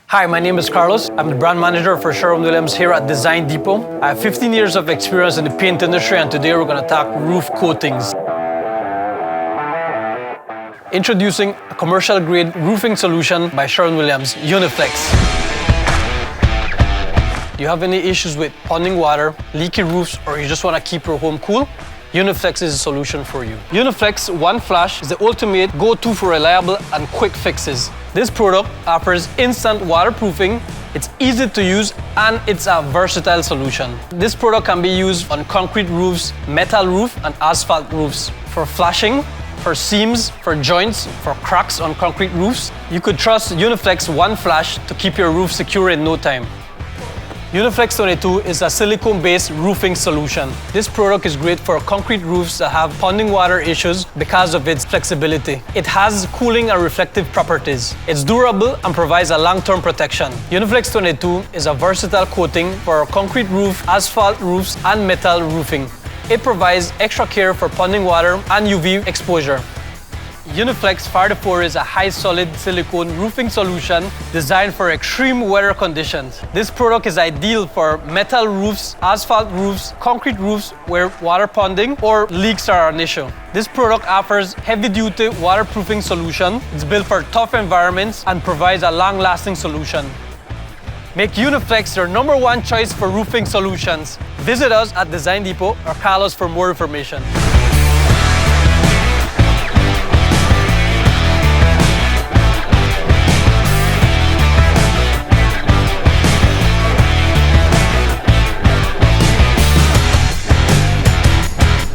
Hi, my name is Carlos. I'm the brand manager for Sherwin Williams here at Design Depot. I have 15 years of experience in the paint industry, and today we're going to talk roof coatings. Introducing a commercial-grade roofing solution by Sherwin Williams, Uniflex. Do you have any issues with ponding water, leaky roofs, or you just want to keep your home cool? Uniflex is a solution for you. Uniflex One Flash is the ultimate go-to for reliable and quick fixes. This product offers instant waterproofing, it's easy to use, and it's a versatile solution. This product can be used on concrete roofs, metal roof, and asphalt roofs. For flashing, for seams, for joints, for cracks on concrete roofs, you could trust Uniflex One Flash to keep your roof secure in no time. Uniflex 22 is a silicone-based roofing solution. This product is great for concrete roofs that have ponding water issues because of its flexibility. It has cooling and reflective properties. It's durable and provides a long-term protection. Uniflex 22 is a versatile coating for concrete roof, asphalt roofs, and metal roofing. It provides extra care for ponding water and UV exposure. Uniflex 44 is a high-solid silicone roofing solution designed for extreme weather conditions. This product is ideal for metal roofs, asphalt roofs, concrete roofs where water ponding or leaks are an issue. This product offers heavy-duty waterproofing solution. It's built for tough environments and provides a long-lasting solution. Make Uniflex your #1 choice for roofing solutions. Visit us at Design Depot or call us for more information.